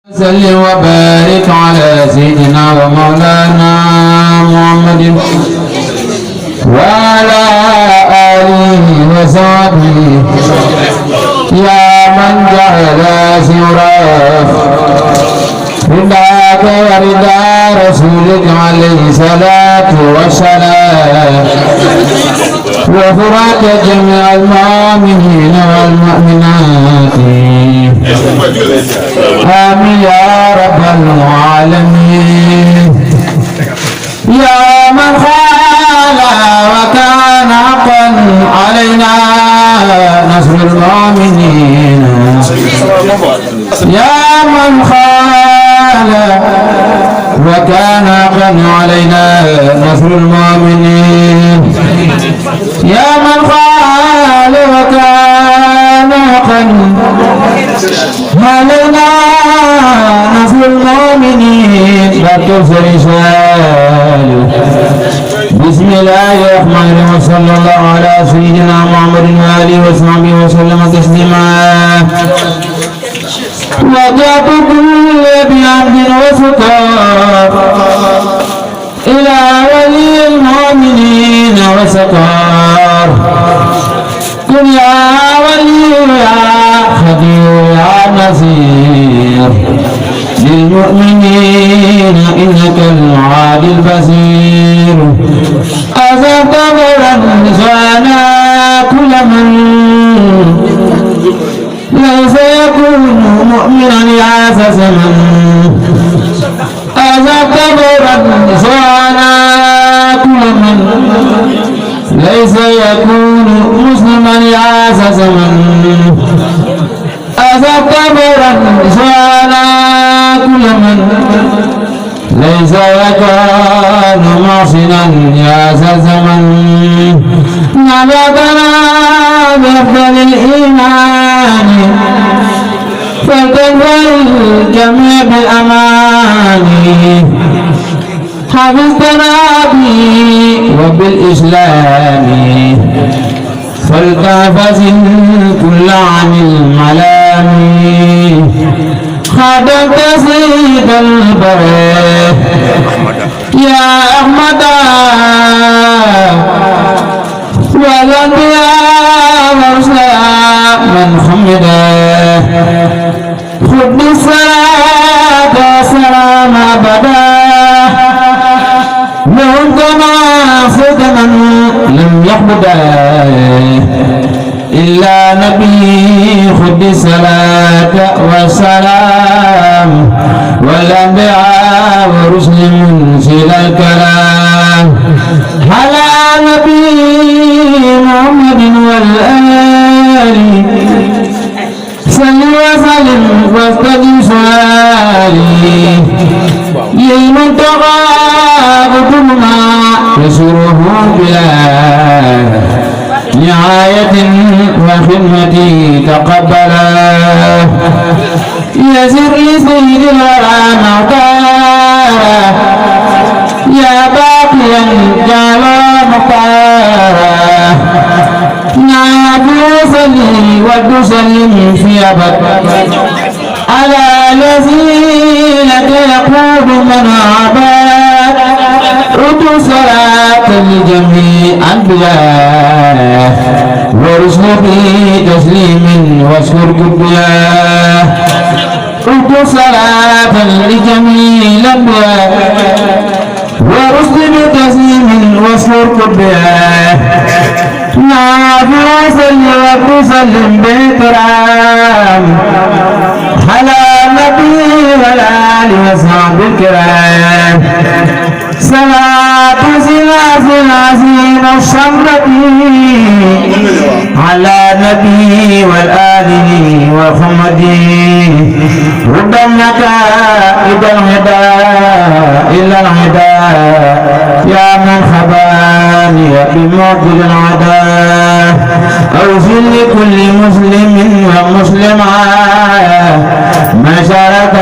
صل وبارك على سيدنا ومولانا محمد وعلى آله وصحبه يا من جعل سراف رضاك ورضا رسولك عليه الصلاة والسلام وفرات جميع المؤمنين والمؤمنات آمين يا رب العالمين يا من خال وكان حقا علينا نصر المؤمنين يا من خال وكان حقا علينا نصر المؤمنين يا من خال وكان حقا علينا نصر المؤمنين لا تنسى رسالة بسم الله الرحمن الرحيم وصلى الله على سيدنا محمد وآله وصحبه وسلم تسليما وجاءت كل بعبد وسكار إلى ولي المؤمنين وسكار قل يا ولي يا خبير يا نصير للمؤمنين إنك العالي البصير أذهبت غير نسوانا كل من ليس يكون مؤمنا يعاس زمن أذهبت غير نسوانا كل من ليس يكون مسلما يعاس زمن أذهبت غير نسوانا كل من ليس يكون محسنا يعاس زمن نبذنا بأفضل الإيمان فلتنفع الجميع بالأمان حفظتنا به وبالإسلام فلتحفظ كل عن الملام خدمت سيد البرية يا أحمد والأنبياء والرسل من حمده خذ الصلاة والسلام أبدا لهم كما ختما لم يحبدا إلا نبي خذ الصلاة والسلام والأنبياء والرسل منزل الكلام على نبي محمد والآل صل وسلم واستجب سؤالي للمنتقى بكلما يسره بلا نهاية وخدمتي تقبلا يسر لسيد الورى مختارا يا باقيا جعل مختارا نعم وصلي وتسلم في أبد على الذين يقود من عباد رد صلاة لجميع الأنبياء ورسل بتسليم واشكر كبيا رد صلاة لجميع الأنبياء ورسل بتسليم واشكر كبيا نافع صلي وسلم بكرام على النبي والآل وصحبه الكرام صلاة سلاسل الشمرة على النبي والآل وخمدي ربنك إلى الهدى إلى الهدى يا من خباني بمعجل العداء أوصل لكل مسلم ومسلمة مشارة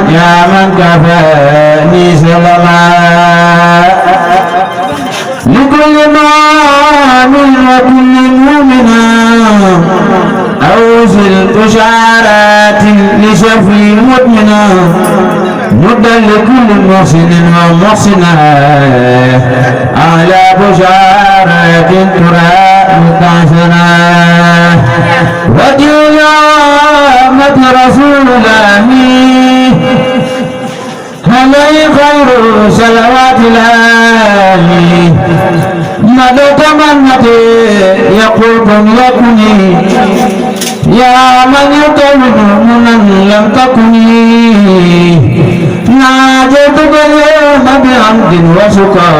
يا من كفاني سلما لكل مؤمن وكل مؤمنة أوصل بشارات لشفي مدمنا مدا لكل محسن ومحسنة أعلى بشارة ترى متعشرة وجيامة رسول الله عليه خير صلوات الله مدى تمنتي يقول كن يكني يا من يطلب من لم تكني ناجيتك اليوم بحمد وشكر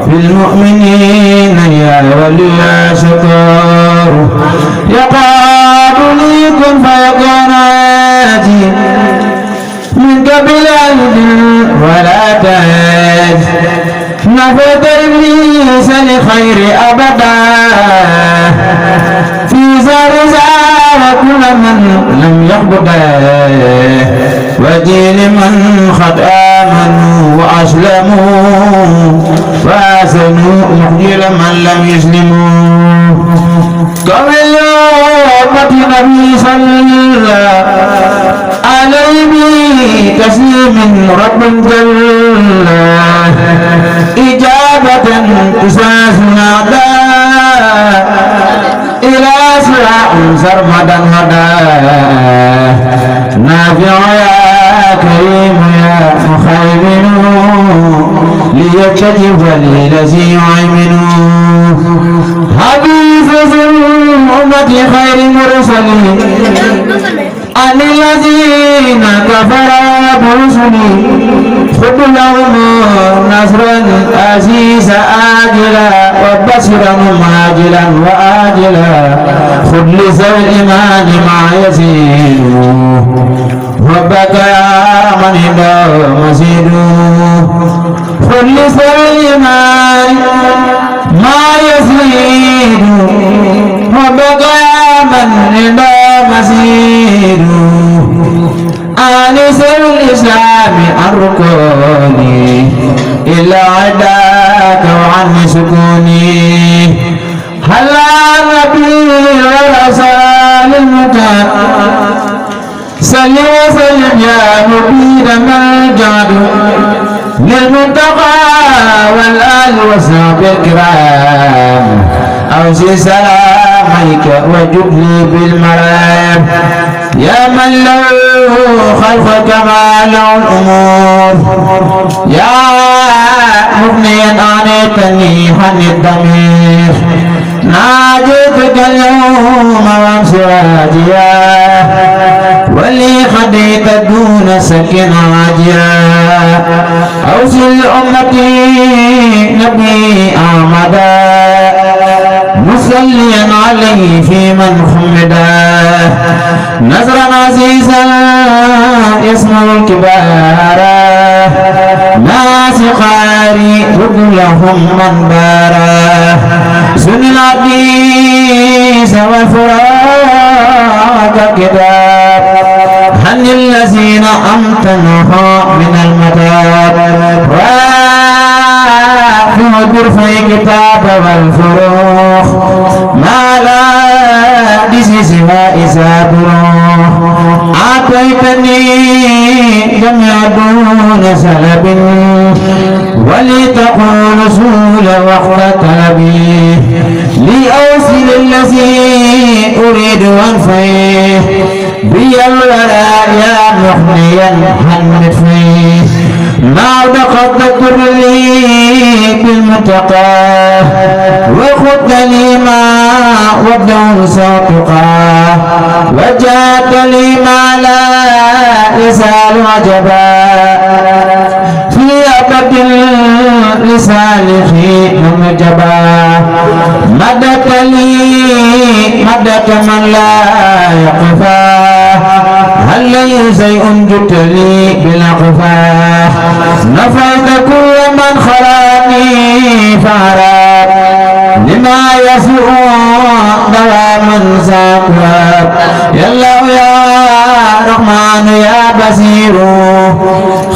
في المؤمنين يا ولي شكر يقال لي كن فيكون آتي منك بلا يد ولا تاج نفذ إبليس لخير أبدا في زار كل من لم يقبضه وجيل من قد آمنوا وأسلموا وأحسنوا مخجل من لم يسلموا قبل أمة النبي صلى الله عليه تسليم رب جل إجابة تساسنا إلى صراط سرمدا هدى نافع يا كريم يا مخيمن ليكتب للذي يعمن حبيب أمة خير مرسلين عن الذين كفروا برسلي خذ لهم نصرا عزيزا آجلا وبشرا عاجلا وآجلا خذ لذوي الإيمان ما يزيد ربك يا من عنده مزيد خذ لذوي الإيمان ما يزيد ربك يا من عنده مزيد آنس الإسلام عن ركوني إلا عداك وعن سكوني هلا نبي ورسال المتى صل وسلم يا مبيد ملجأ للمنتقى والآل وصحب الكرام أوصي سلامك وجد لي بالمرام يا من له خلق كمال الأمور يا مغنيا أعنيتني عن الضمير ناجيتك اليوم وامس راجيا ولي خديت دون سكن عاجيا أوصل أمتي نبي أحمدا مصليا عليه في من حمدا نظرا عزيزا يسمع الكبار ناس قاري لهم منبارا سن العديس والفراق كتاب هن الذين أمتنها من المتاب في الجرفي كتاب والفروخ ما لا سوى إسابره أعطيتني جميع دون سلب ولتقول سول وقت طلبي لأوصل الذي أريد وانفيه بي الولاء يا محنيا حنت فيه ما قد لي بالمتقى وخذ لي ما وابدأ ساققا وجاءت لي ما لا يزال عجبا في أبد لصالحي منجبا مدت لي مدت من لا يقفا هل لي شيء جئت لي بالأقفا نفيت كل من خلاني فعراب لما يسوء دواما ساقراب يا الله يا رحمن يا بصير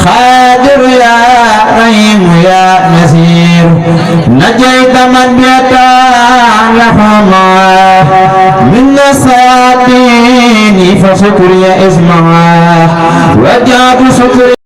خادر يا رحيم يا نصير نجيت من بيتا لهما من السياطين فشكري اسمها وجعت شكري